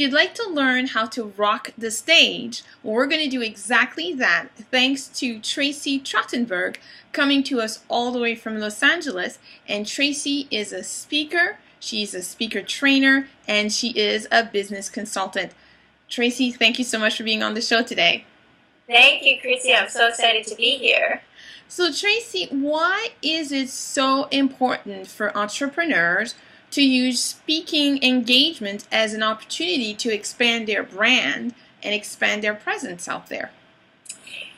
you'd like to learn how to rock the stage, well, we're going to do exactly that thanks to Tracey Trottenberg coming to us all the way from Los Angeles. And Tracey is a speaker, she's a speaker trainer, and she is a business consultant. Tracey, thank you so much for being on the show today. Thank you, Chrissy. I'm so excited to be here. So Tracey, why is it so important for entrepreneurs to use speaking engagement as an opportunity to expand their brand and expand their presence out there?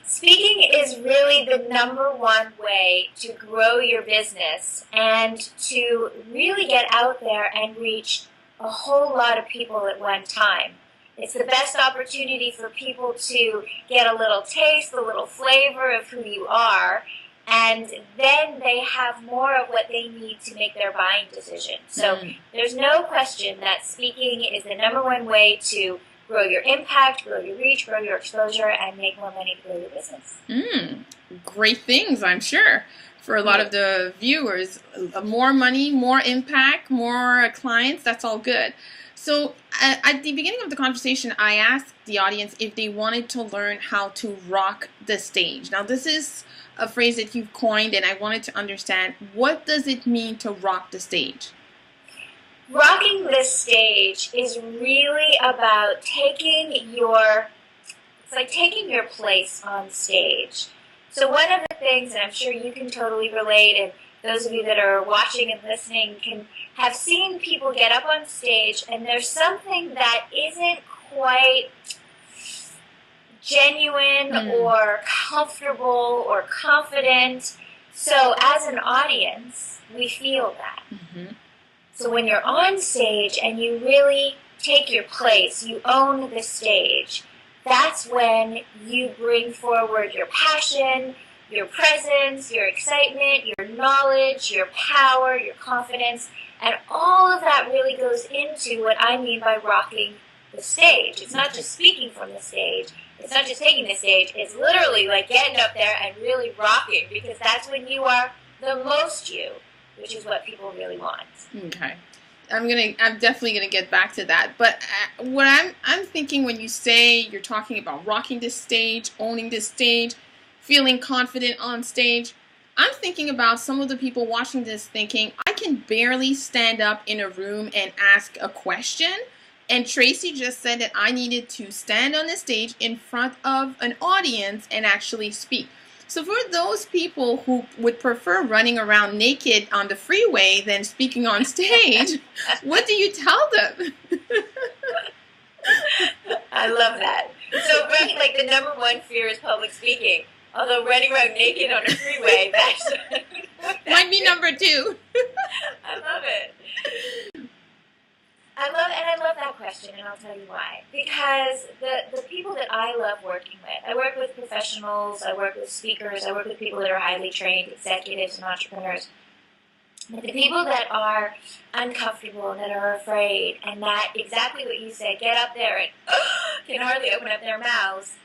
Speaking is really the #1 way to grow your business and to really get out there and reach a whole lot of people at one time. It's the best opportunity for people to get a little taste, a little flavor of who you are, and then they have more of what they need to make their buying decision. So there's no question that speaking is the #1 way to grow your impact, grow your reach, grow your exposure, and make more money to grow your business. Great things, I'm sure, for a lot of the viewers. More money, more impact, more clients, that's all good. So at the beginning of the conversation, I asked the audience if they wanted to learn how to rock the stage. Now, this is a phrase that you've coined, and I wanted to understand, what does it mean to rock the stage? Rocking the stage is really about taking your place on stage. So one of the things, and I'm sure you can totally relate, and those of you that are watching and listening can have seen people get up on stage and there's something that isn't quite genuine or comfortable or confident. So as an audience, we feel that. So when you're on stage and you really take your place, you own the stage, that's when you bring forward your passion, your presence, your excitement, your knowledge, your power, your confidence, and all of that really goes into what I mean by rocking the stage. It's not just speaking from the stage. It's not just taking the stage. It's literally like getting up there and really rocking, because that's when you are the most you, which is what people really want. Okay. I'm definitely gonna get back to that. But what I'm thinking when you say you're talking about rocking the stage, owning the stage, feeling confident on stage, I'm thinking about some of the people watching this thinking, I can barely stand up in a room and ask a question. And Tracey just said that I needed to stand on the stage in front of an audience and actually speak. So for those people who would prefer running around naked on the freeway than speaking on stage, what do you tell them? I love that. So right, like the #1 fear is public speaking. Although running around naked on a freeway, that's might be #2. I love it. I love that question, and I'll tell you why. Because the people that I love working with, I work with professionals, I work with speakers, I work with people that are highly trained executives and entrepreneurs. But the people that are uncomfortable, that are afraid, and that exactly what you said, get up there and can hardly open up their mouths,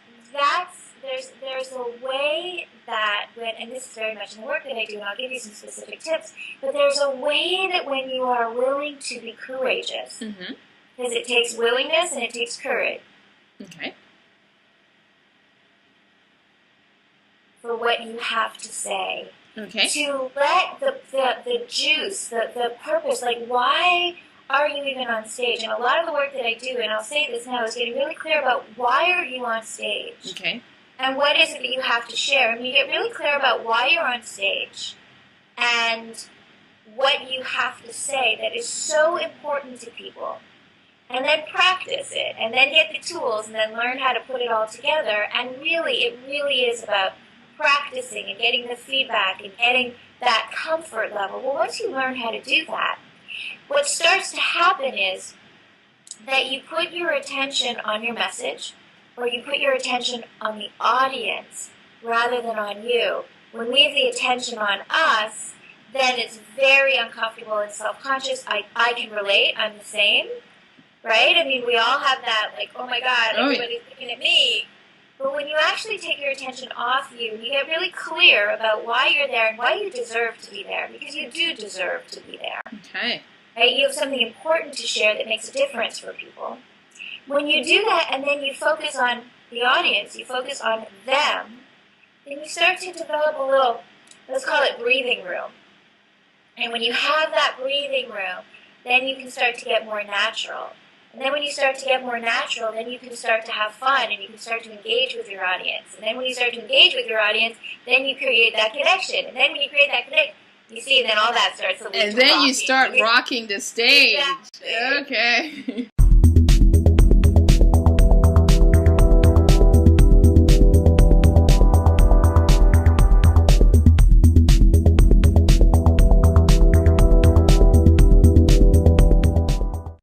there's a way that and this is very much in the work that I do, and I'll give you some specific tips, but there's a way that when you are willing to be courageous, because it takes willingness and it takes courage. Okay. For what you have to say. Okay. To let the juice, the purpose, like why are you even on stage? And a lot of the work that I do, and I'll say this now, is getting really clear about why are you on stage? Okay. And what is it that you have to share? And you get really clear about why you're on stage and what you have to say that is so important to people. And then practice it, and then get the tools, and then learn how to put it all together. And really, it really is about practicing and getting the feedback and getting that comfort level. Well, once you learn how to do that, what starts to happen is that you put your attention on your message, or you put your attention on the audience rather than on you. When we have the attention on us, then it's very uncomfortable and self-conscious. I can relate. I'm the same, right? I mean, we all have that, like, oh my God, everybody's looking at me. But when you actually take your attention off you, you get really clear about why you're there and why you deserve to be there, because you do deserve to be there. Okay. Right? You have something important to share that makes a difference for people. when you do that and then you focus on the audience, you focus on them, then you start to develop a little, let's call it breathing room. And when you have that breathing room, then you can start to get more natural. And then when you start to get more natural, then you can start to have fun and you can start to engage with your audience. And then when you start to engage with your audience, then you create that connection. And then when you create that connection, you see, then all that starts to lead and to then rocking. you start rocking the stage. Exactly. Okay.